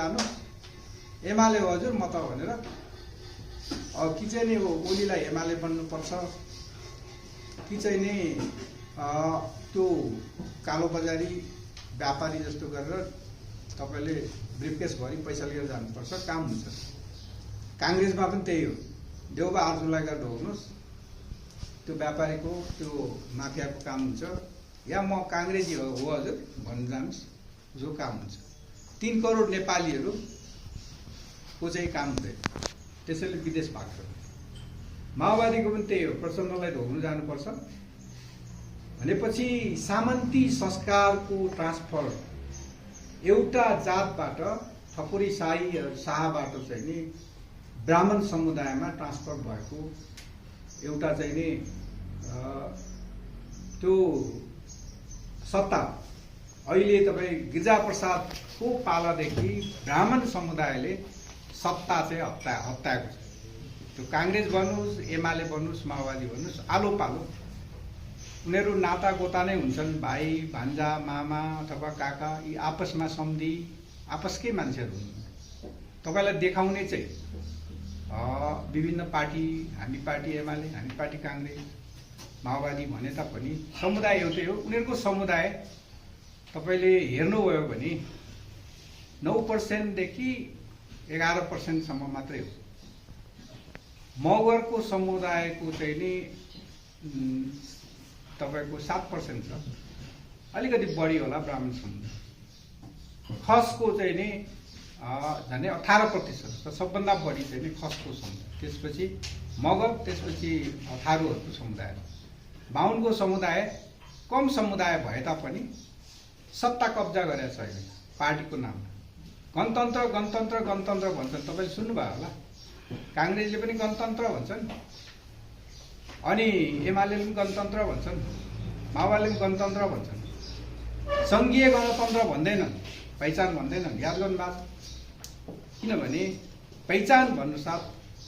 जानु एमाले हो हजुर म त भनेर कि चाहिँ नि ओलीलाई एमाले बन्नुपर्छ कि चाहिँ नि त्यो कालो बजारी व्यापारी जस्तो गरेर तपाईले ब्रिफकेस भरि पैसा लिएर जानुपर्छ काम हुन्छ। कांग्रेसमा पनि त्यही हो, देउबा आर्जुलाई गरेर ढोग्नुहोस् त्यो व्यापारीको त्यो माफियाको काम हुन्छ, या म कांग्रेसी हो हजुर भन्न जानुहोस् जो काम हुन्छ। 3 करोड नेपालीहरू को चाहिँ काम हुँदैन, त्यसैले विदेश भाग्छ। माओवादीको पनि त्यही हो, प्रचण्डलाई ढोग्नु जानुपर्छ भनेपछि सामन्ती संस्कारको ट्रान्सफर एउटा जातबाट ठकुरी शाहबाट चाहिँ नि ब्राह्मण समुदायमा ट्रान्सफर भएको एउटा चाहिँ नि त्यो सत्ता अहिले तपाईँ गिरिजाप्रसादको पालादेखि ब्राह्मण समुदायले सत्ता चाहिँ हत्याएको छ। त्यो कांग्रेस भन्नुहोस्, एमाले भन्नुहोस्, माओवादी भन्नुहोस्, आलो पालो उनीहरू नाता गोता नै हुन्छन्, भाइ भान्जा मामा अथवा काका, यी आपसमा सम्धि आपसकै मान्छेहरू हुन्। तपाईलाई देखाउने चाहिँ विभिन्न पार्टी, हामी पार्टी एमाले, हामी पार्टी कांग्रेस, माओवादी भने तापनि समुदाय एउटै हो। उनीहरूको समुदाय तपाईले हेर्नुभयो भने 9% देखि 11% सम्म मात्रै हो। मगरको समुदायको चाहिँ नि तपाईको 7% छ, अलिकति बढी होला ब्राह्मण समुदाय। खसको चाहिँ नि झन्डै 18% छ, सबभन्दा बढी चाहिँ नि खसको समुदाय, त्यसपछि मगर, त्यसपछि थारूहरूको समुदाय। बाहुनको समुदाय कम समुदाय भए तापनि सत्ता कब्जा गरेको छ अहिले पार्टीको नाममा। गणतन्त्र गणतन्त्र गणतन्त्र भन्छन्, तपाईले सुन्नुभयो होला। कांग्रेसले पनि गणतन्त्र भन्छन्, अनि एमाले पनि गणतन्त्र भन्छन्, माओवादीले पनि गणतन्त्र भन्छन्। संघीय गणतन्त्र भन्दैनन्, पहिचान भन्दैनन्। याद गर्नुभएको छ, किनभने पहिचान भन्नुसाथ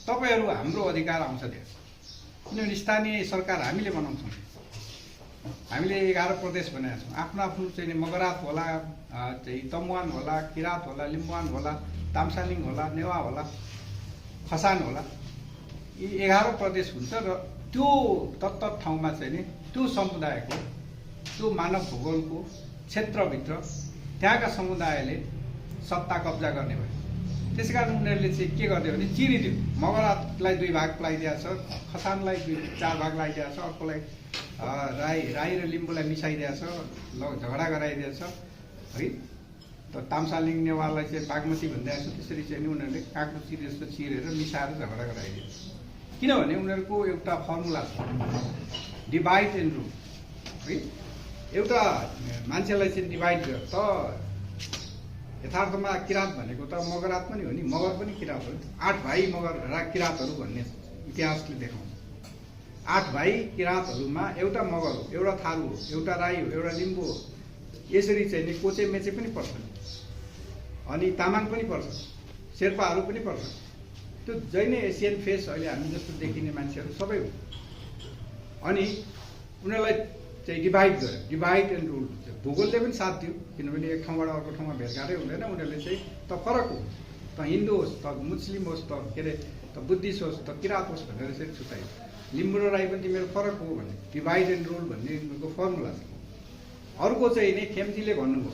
तपाईहरू हाम्रो अधिकार आउँछ त्यहाँ। किनभने स्थानीय सरकार हामीले बनाउँछौँ, हामीले 11 प्रदेश बनाएका छौँ। आफ्नो आफ्नो चाहिँ मगरात होला, चाहिँ तमुवान होला, किरात होला, लिम्बुवान होला, तामसालिङ होला, नेवा होला, खसान होला, यी 11 प्रदेश हुन्छ। र त्यो तत्त ठाउँमा चाहिँ नि त्यो समुदायको त्यो मानव भूगोलको क्षेत्रभित्र त्यहाँका समुदायले सत्ता कब्जा गर्ने भयो। त्यसकारण उनीहरूले चाहिँ के गर्दै भने चिरिदियो। मगरातलाई 2 भाग लगाइदिएको छ, खसानलाई 4 भाग लगाइदिएको छ, अर्कोलाई राई र लिम्बूलाई मिसाइदिएको छ, झगडा गराइदिएको छ है। त तामसालिङ नेवारलाई चाहिँ बागमती भनिदिएको छ। त्यसरी चाहिँ नि उनीहरूले काँक्रो चिरे जस्तो चिरेर मिसाएर झगडा गराइदिएको छ। किनभने उनीहरूको एउटा फर्मुला छ, डिभाइड एन्ड रुल है। एउटा मान्छेलाई चाहिँ डिभाइड गर त यथार्थमा किरात भनेको त मगरात पनि हो नि, मगर पनि किरात हो। 8 भाइ मगर किरातहरू भन्ने इतिहासले देखाउँछ। 8 भाइ किरातहरूमा एउटा मगर हो, एउटा थारू हो, एउटा राई हो, एउटा लिम्बू हो। यसरी चाहिँ नि कोचे मेचे पनि पर्छ, अनि तामाङ पनि पर्छ, शेर्पाहरू पनि पर्छ। त्यो जै नै एसियन फेस अहिले हामी जस्तो देखिने मान्छेहरू सबै हो। अनि उनीहरूलाई चाहिँ डिभाइड गर्यो, डिभाइड एन्ड रुल। भूगोलले पनि साथ दियो, किनभने एक ठाउँबाट अर्को ठाउँमा भेटघाटै हुँदैन। उनीहरूले चाहिँ त फरक हो, त हिन्दू होस्, त मुस्लिम होस्, त के अरे त बुद्धिस्ट होस्, त किरात होस् भनेर चाहिँ छुट्यायो। लिम्बू र राई पनि तिमीहरू फरक हो भन्ने डिभाइड एन्ड रुल भन्ने उनीहरूको फर्मुला छ। अर्को चाहिँ नि खेम्तीले भन्नुभयो,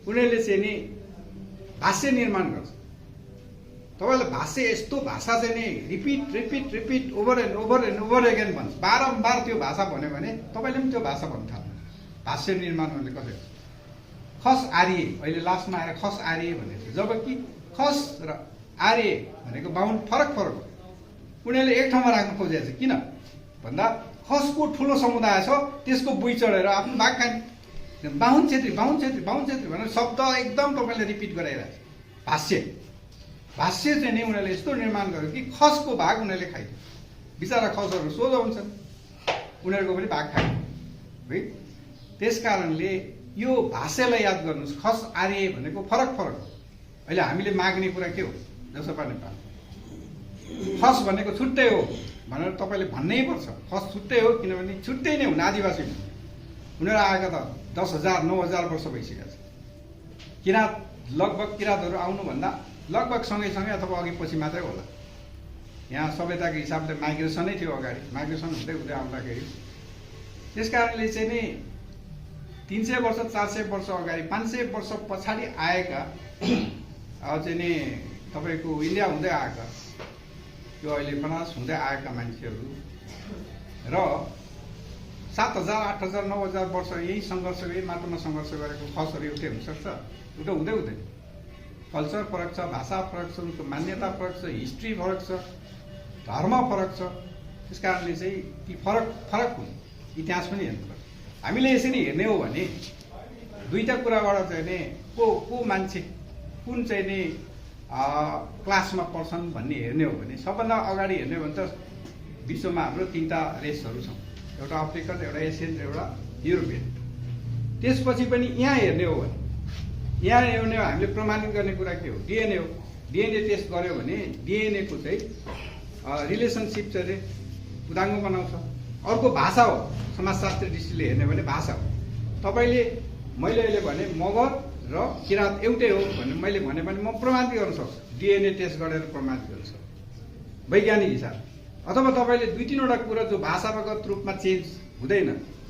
उनीहरूले चाहिँ नि भाष्य निर्माण गर्छ। तपाईलाई भाष्य यस्तो भाषा चाहिँ नि repeat repeat repeat over and over and over again भन्छ। बारम्बार त्यो भाषा भन्यो भने तपाईँले पनि त्यो भाषा भन्नु थाल्नु। भाष्य निर्माण उनीहरूले कसरी खस आर्य, अहिले लास्टमा आएर खस आर्य भनेको थियो, जबकि खस र आर्य भनेको बाहुन फरक फरक हो। उनीहरूले एक ठाउँमा राख्नु खोजेको छ। किन भन्दा खसको ठुलो समुदाय छ, त्यसको बुई चढेर आफ्नो भाग खाने। बाहुन छेत्री बाहुन छेत्री बाहुन छेत्री भनेर शब्द एकदम तपाईँले रिपिट गराइरहेको छ। भाष्य चाहिँ नि उनीहरूले यस्तो निर्माण गर्यो कि खसको भाग उनीहरूले खाइदियो। बिचरा खसहरू सोझो हुन्छन्, उनीहरूको पनि भाग खाइदियो है। त्यस कारणले यो भाष्यलाई याद गर्नुहोस्। खस आर्य भनेको फरक फरक हो। अहिले हामीले माग्ने कुरा के हो, जसपा नेपाल खस भनेको छुट्टै हो भनेर तपाईँले भन्नै पर्छ। खस छुट्टै हो, किनभने छुट्टै नै हुन् आदिवासी। उनीहरू आएका त 10,000 9,000 वर्ष भइसकेका छ। किराँत लगभग किराँतहरू आउनुभन्दा लगभग सँगैसँगै अथवा अघि पछि मात्रै होला। यहाँ सभ्यताको हिसाबले माइग्रेसनै थियो अगाडि, माइग्रेसन हुँदै हुँदै आउँदाखेरि त्यस कारणले चाहिँ नि 300 वर्ष 400 वर्ष अगाडि 500 वर्ष पछाडि आएका चाहिँ नि तपाईँको इन्डिया हुँदै आएका यो अहिले बनारस हुँदै आएका मान्छेहरू र 7000 8000 9000 वर्ष यही सङ्घर्ष यही माटोमा सङ्घर्ष गरेको खसहरू एउटै हुनसक्छ, एउटा हुँदै हुँदैन। कल्चर फरक छ, भाषा फरक छ, उनको मान्यता फरक छ, हिस्ट्री फरक छ, धर्म फरक छ। त्यस कारणले चाहिँ ती फरक हुन्। इतिहास पनि हेर्नुपर्छ। हामीले यसरी हेर्ने हो भने दुईटा कुराबाट चाहिँ नि को मान्छे कुन चाहिँ नि क्लासमा पर्छन् भन्ने हेर्ने हो भने सबभन्दा अगाडि हेर्ने हो भने त विश्वमा हाम्रो 3टा रेसहरू छन्, एउटा अफ्रिकन, एउटा एसियन र एउटा युरोपियन। त्यसपछि पनि यहाँ हेर्ने हो भने यहाँ हेर्ने हो हामीले प्रमाणित गर्ने कुरा के हो? डिएनए हो। डिएनए टेस्ट गर्यो भने डिएनए को चाहिँ रिलेसनसिप चाहिँ उदाङ्गो बनाउँछ। अर्को भाषा हो। समाजशास्त्री दृष्टिले हेर्ने भने भाषा हो। तपाईँले मैले अहिले भने मगर र किराँत एउटै हो भने मैले भने म प्रमाणित गर्न सक्छु, डिएनए टेस्ट गरेर प्रमाणित गर्न सक्छु वैज्ञानिक हिसाब। अथवा तपाईँले 2-3वटा कुरा जो भाषागत रूपमा चेन्ज हुँदैन,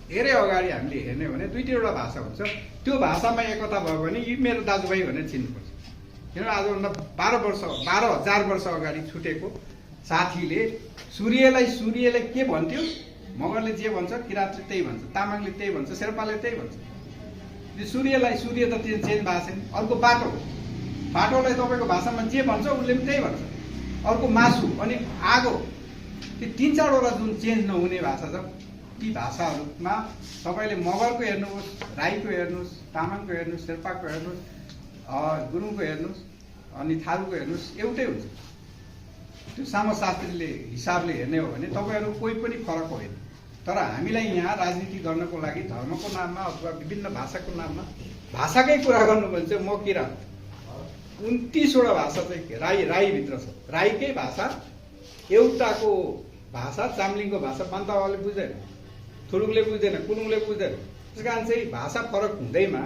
धेरै अगाडि हामीले हेर्ने हो भने 2-3वटा भाषा हुन्छ, त्यो भाषामा एकता भयो भने यी मेरो दाजुभाइ भनेर चिन्नुपर्छ। किनभने आजभन्दा 12,000 वर्ष अगाडि छुटेको साथीले सूर्यले के भन्थ्यो? मगरले जे भन्छ किराँतले त्यही भन्छ, तामाङले त्यही भन्छ, शेर्पाले त्यही भन्छ। सूर्य त चेन्ज भएको छैन। अर्को बाटोलाई तपाईँको भाषामा जे भन्छ उसले पनि त्यही भन्छ। अर्को मासु अनि आगो, त्यो 3-4वटा जुन चेन्ज नहुने भाषा छ, ती भाषाहरूमा तपाईँले मगरको हेर्नुहोस्, राईको हेर्नुहोस्, तामाङको हेर्नुहोस्, शेर्पाको हेर्नुहोस्, गुरुङको हेर्नुहोस्, अनि थारूको हेर्नुहोस्, एउटै हुन्छ। त्यो समाजशास्त्रीले हिसाबले हेर्ने हो भने तपाईँहरू कोही पनि फरक होइन। तर हामीलाई यहाँ राजनीति गर्नको लागि धर्मको नाममा अथवा विभिन्न भाषाको नाममा भाषाकै कुरा गर्नु भने चाहिँ म किराँत 29वटा भाषा चाहिँ राईभित्र छ। राईकै भाषा एउटाको भाषा, चाम्लिङको भाषा बान्तावाले बुझ्दैन, थुलुङले बुझ्दैन, कुलुङले बुझ्दैन। त्यस कारण चाहिँ भाषा फरक हुँदैमा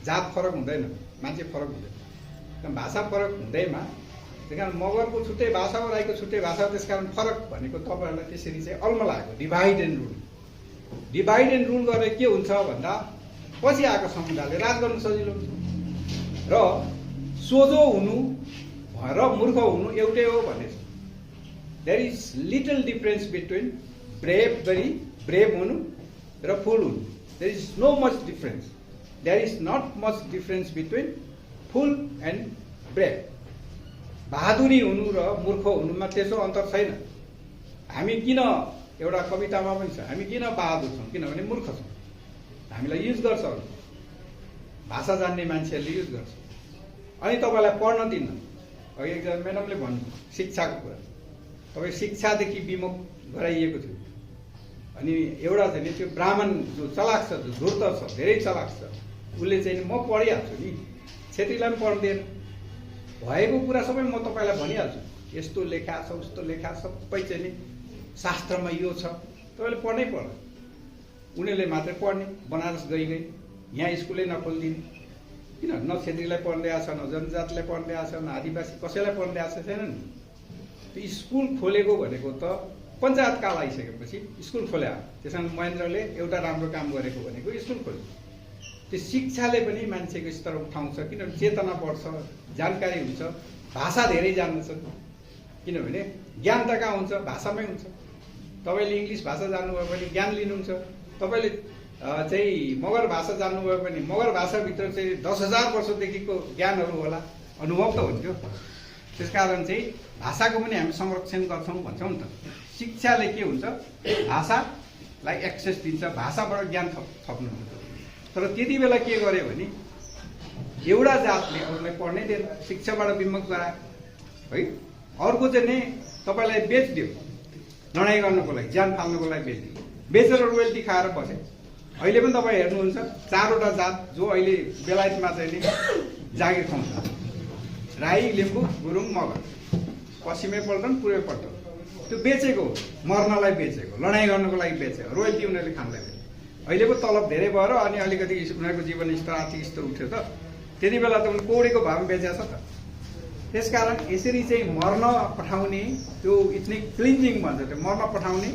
जात फरक हुँदैन, मान्छे फरक हुँदैन। भाषा फरक हुँदैमा त्यस कारण मगरको छुट्टै भाषा हो, राईको छुट्टै भाषा हो। त्यस कारण फरक भनेको तपाईँहरूलाई त्यसरी चाहिँ अल्म लागेको डिभाइड एन्ड रुल गरेर के हुन्छ भन्दा पछि आएको समुदायले राज गर्न सजिलो हुन्छ र सोझो हुनु र मूर्ख हुनु एउटै हो भने there is little difference between very brave हुनु र फुल हुनु। There is no much difference. There is not much difference between fool and brave. बहादुरी हुनु र मूर्ख हुनुमा त्यसो अन्तर छैन। हामी किन एउटा कवितामा पनि छ, हामी किन बहादुर छौँ? किनभने मूर्ख छौँ। हामीलाई युज गर्छ, भाषा जान्ने मान्छेहरूले युज गर्छ। अनि तपाईँलाई पढ्न दिन्न। अघि एकजना म्याडमले भन्नु शिक्षाको कुरा, तपाईँ शिक्षादेखि विमुख गराइएको थियो। अनि एउटा चाहिँ नि त्यो ब्राह्मण जो चलाक छ, जो धूर्त छ, धेरै चलाक छ, उसले चाहिँ म पढिहाल्छु नि, छेत्रीलाई पनि पढ्दैन, भएको कुरा सबै म तपाईँलाई भनिहाल्छु, यस्तो लेखा छ उस्तो लेखा सबै चाहिँ नि शास्त्रमा यो छ, तपाईँले पढ्नै पर्छ। उनीहरूले मात्रै पढ्ने, बनारस गई यहाँ स्कुलै नखोलिदिने। किन? न छेत्रीलाई पढ्दै आछ, न जनजातिलाई पढ्दै आछ, न आदिवासी कसैलाई पढ्दै आछ छैन नि। त्यो स्कुल खोलेको भनेको त पञ्चायतकाल आइसकेपछि स्कुल खोल्या। त्यस कारण महेन्द्रले एउटा राम्रो काम गरेको भनेको स्कुल खोल्यो। त्यो शिक्षाले पनि मान्छेको स्तर उठाउँछ, किनभने चेतना बढ्छ, जानकारी हुन्छ, भाषा धेरै जान्दछन्। किनभने ज्ञान त कहाँ हुन्छ? भाषामै हुन्छ। तपाईँले इङ्ग्लिस भाषा जान्नुभयो भने ज्ञान लिनुहुन्छ। तपाईँले चाहिँ मगर भाषा जान्नुभयो भने मगर भाषाभित्र चाहिँ 10,000 वर्षदेखिको ज्ञानहरू होला, अनुभव त हुन्थ्यो। त्यसकारण चाहिँ भाषाको पनि हामी संरक्षण गर्छौँ भन्छौँ नि त। शिक्षाले के हुन्छ? भाषालाई एक्सेस दिन्छ, भाषाबाट ज्ञान थप्नुहुन्छ। तर त्यति बेला के गर्यो भने एउटा जातले अरूलाई पढ्नै दिएन, शिक्षाबाट विमुख गरायो है। अर्को चाहिँ नि तपाईँलाई बेचिदियो, लडाइँ गर्नको लागि, ज्यान फाल्नको लागि बेचिदियो, बेचेर रोयल्टी खाएर बसे। अहिले पनि तपाईँ हेर्नुहुन्छ 4वटा जात जो अहिले बेलायतमा चाहिँ नि जागिर खाउँछ, राई, लिम्बू, गुरुङ, मगर, पश्चिमे पल्टन, पूर्वे पल्टन। त्यो बेचेको, मर्नलाई बेचेको, लडाइँ गर्नको लागि बेचेको, रोयल्टी उनीहरूले खाँदैन। अहिले पो तलब धेरै भएर अनि अलिकति उनीहरूको जीवन स्तर, आर्थिक स्तर उठ्यो त। त्यति बेला त उनी कौडीको भावमा बेचेको छ त। त्यसकारण यसरी चाहिँ मर्न पठाउने त्यो इथनिक क्लिन्जिङ भन्छ, त्यो मर्न पठाउने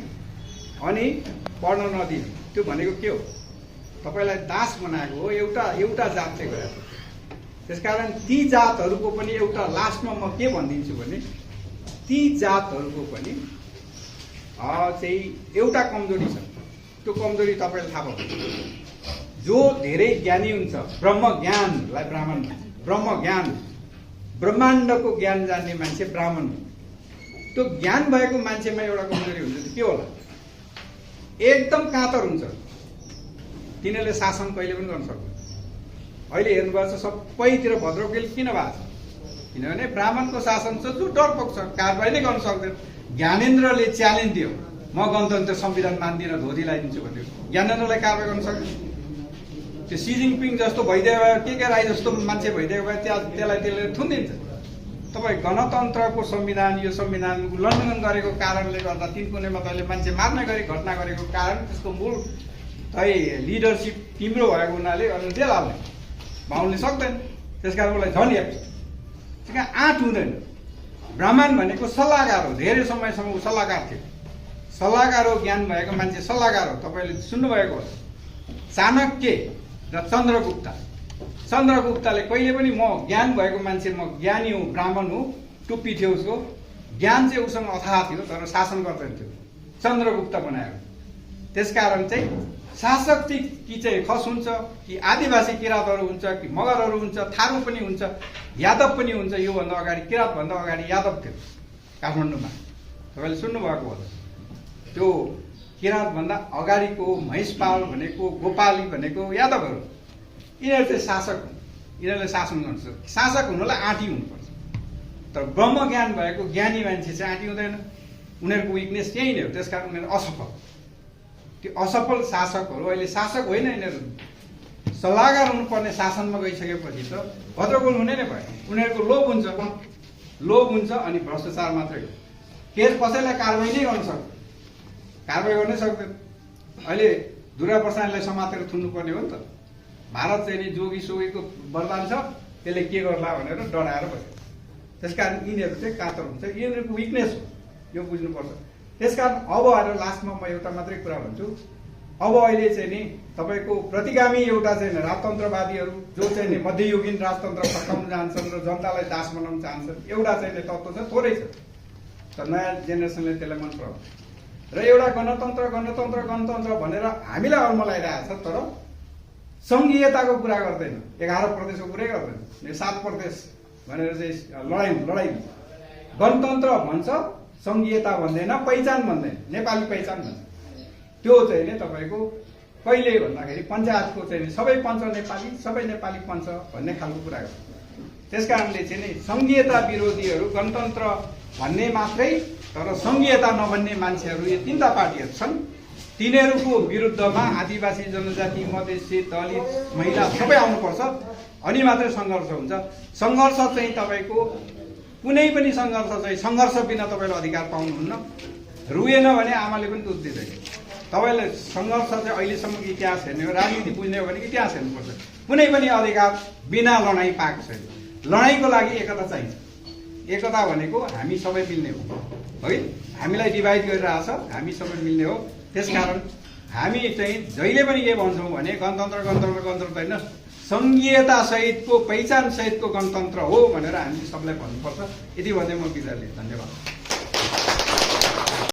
अनि पढ्न नदिने, त्यो भनेको के हो? तपाईँलाई दास बनाएको हो एउटा जातले गरेको। त्यसकारण ती जातहरूको पनि एउटा लास्टमा म के भनिदिन्छु भने ती जातहरूको पनि चाहिँ एउटा कमजोरी छ। त्यो कमजोरी तपाईँले थाहा पाउनु। जो धेरै ज्ञानी हुन्छ, ब्रह्म ज्ञानलाई ब्राह्मण भन्छ। ब्रह्म ज्ञान, ब्रह्माण्डको ज्ञान जान्ने मान्छे ब्राह्मण हो। त्यो ज्ञान भएको मान्छेमा एउटा कमजोरी हुन्छ, त्यो के होला? एकदम कातर हुन्छ। तिनीहरूले शासन कहिले पनि गर्न सक्दैन। अहिले हेर्नुभएको छ सबैतिर भद्रकेल किन भएको छ? किनभने ब्राह्मणको शासन छ, जो डरपोक छ, कारबाही नै गर्न सक्दैन। ज्ञानेन्द्रले च्यालेन्ज दियो, म गणतन्त्र संविधान मान्दिनँ, धोती लगाइदिन्छु भन्यो। ज्ञानेन्द्रलाई कारबाही गर्न सक्दैन। त्यो सी जिनपिङ जस्तो भइदियो भए, के राई जस्तो मान्छे भइदिएको भए त्यसलाई त्यसले थुनिदिन्छ। तपाईँ गणतन्त्रको संविधान, यो संविधान उल्लङ्घन गरेको कारणले गर्दा 3 कुनेमा तैँले मान्छे मार्ने गरी घटना गरेको कारण त्यसको मूल तै लिडरसिप तिम्रो भएको हुनाले अनि जेल हाल्ने भाउल्न सक्दैन। त्यसकारण उसलाई झन् हेर्छ। त्यहाँ आँट हुँदैन। ब्राह्मण भनेको सल्लाहकार हो। धेरै समयसम्म ऊ सल्लाहकार थियो। सल्लाहकार हो, ज्ञान भएको मान्छे सल्लाहकार हो। तपाईँले सुन्नुभएको हो चाणक्य र चन्द्रगुप्त। चन्द्रगुप्तले कहिले पनि म ज्ञान भएको मान्छे, म ज्ञानी हुँ, ब्राह्मण हुँ, टुप्पी थियो उसको, ज्ञान चाहिँ उसँग अथाह थियो, तर शासन गर्दैन थियो। चन्द्रगुप्त बनायो। त्यसकारण चाहिँ शासक कि चाहिँ खस हुन्छ कि आदिवासी किराँतहरू हुन्छ कि मगरहरू हुन्छ, थारू पनि हुन्छ, यादव पनि हुन्छ। योभन्दा अगाडि किराँतभन्दा अगाडि यादव थियो काठमाडौँमा। तपाईँले सुन्नुभएको होला। त्यो किराँतभन्दा अगाडिको महिषपाल भनेको, गोपाली भनेको यादवहरू। यिनीहरू चाहिँ शासक हुन्। यिनीहरूले शासन गर्छ। शासक हुनलाई आँटी हुनुपर्छ। तर ब्रह्म ज्ञान भएको ज्ञानी मान्छे चाहिँ आँटी हुँदैन। उनीहरूको विकनेस त्यही नै हो। त्यसकारण उनीहरू असफल। त्यो असफल शासकहरू अहिले शासक होइन, यिनीहरू सल्लाहकार हुनुपर्ने शासनमा गइसकेपछि त भद्रगोल हुने नै भयो। उनीहरूको लोभ हुन्छ अनि भ्रष्टाचार मात्रै हो। कसैलाई कारबाही नै गर्न सक्दैन, कारबाही गर्नै सक्दैन। अहिले दुर्गा प्रसादलाई समातेर थुन्नुपर्ने हो नि त। भारत चाहिँ नि जोगी सोगीको वरदान छ, त्यसले के गर्ला भनेर डराएर बस्यो। त्यसकारण यिनीहरू चाहिँ कातर हुन्छ। यिनीहरूको विकनेस हो, यो बुझ्नुपर्छ। त्यसकारण अब आएर लास्टमा म एउटा मात्रै कुरा भन्छु। अब अहिले चाहिँ नि तपाईँको प्रतिगामी एउटा चाहिँ राजतन्त्रवादीहरू जो चाहिँ नि मध्ययुगीन राजतन्त्र फर्काउन चाहन्छन् र जनतालाई दास बनाउन चाहन्छन्, एउटा चाहिँ तत्त्व छ, थोरै छ, तर नयाँ जेनेरेसनले त्यसलाई मन पराउँछ। र एउटा गणतन्त्र भनेर हामीलाई अल्मलाइरहेको छ, तर सङ्घीयताको कुरा गर्दैन। 11 प्रदेशको कुरै गर्दैन। 7 प्रदेश भनेर चाहिँ लडाइँ गणतन्त्र भन्छ, सङ्घीयता भन्दैन, पहिचान भन्दैन, नेपाली पहिचान भन्छ। त्यो चाहिँ नि तपाईँको कहिले भन्दाखेरि पञ्चायतको चाहिँ सबै पञ्च नेपाली, सबै नेपाली पञ्च भन्ने खालको कुरा गर्छ। त्यसकारणले चाहिँ नि सङ्घीयता विरोधीहरू गणतन्त्र भन्ने मात्रै, तर सङ्घीयता नभन्ने मान्छेहरू यो 3टा पार्टीहरू छन्। तिनीहरूको विरुद्धमा आदिवासी जनजाति, मधेसी, दलित, महिला सबै आउनुपर्छ, अनि मात्रै सङ्घर्ष हुन्छ। सङ्घर्ष चाहिँ तपाईँको कुनै पनि सङ्घर्ष बिना तपाईँले अधिकार पाउनुहुन्न। रुएन भने आमाले पनि दुध दिँदैन। तपाईँले सङ्घर्ष चाहिँ अहिलेसम्मको इतिहास हेर्ने हो, राजनीति बुझ्ने हो भने इतिहास हेर्नुपर्छ। कुनै पनि अधिकार बिना लडाइँ पाएको छैन। लडाइँको लागि एकता चाहिन्छ। एकता भनेको हामी सबै मिल्ने हो है। हामीलाई डिभाइड गरिरहेको छ, हामी सबै मिल्ने हो। त्यसकारण हामी चाहिँ जहिले पनि के भन्छौँ भने गणतन्त्र होइन, सङ्घीयता सहितको, पहिचान सहितको गणतन्त्र हो भनेर हामीले सबलाई भन्नुपर्छ। यति भन्दै म बिदा लिएँ। धन्यवाद।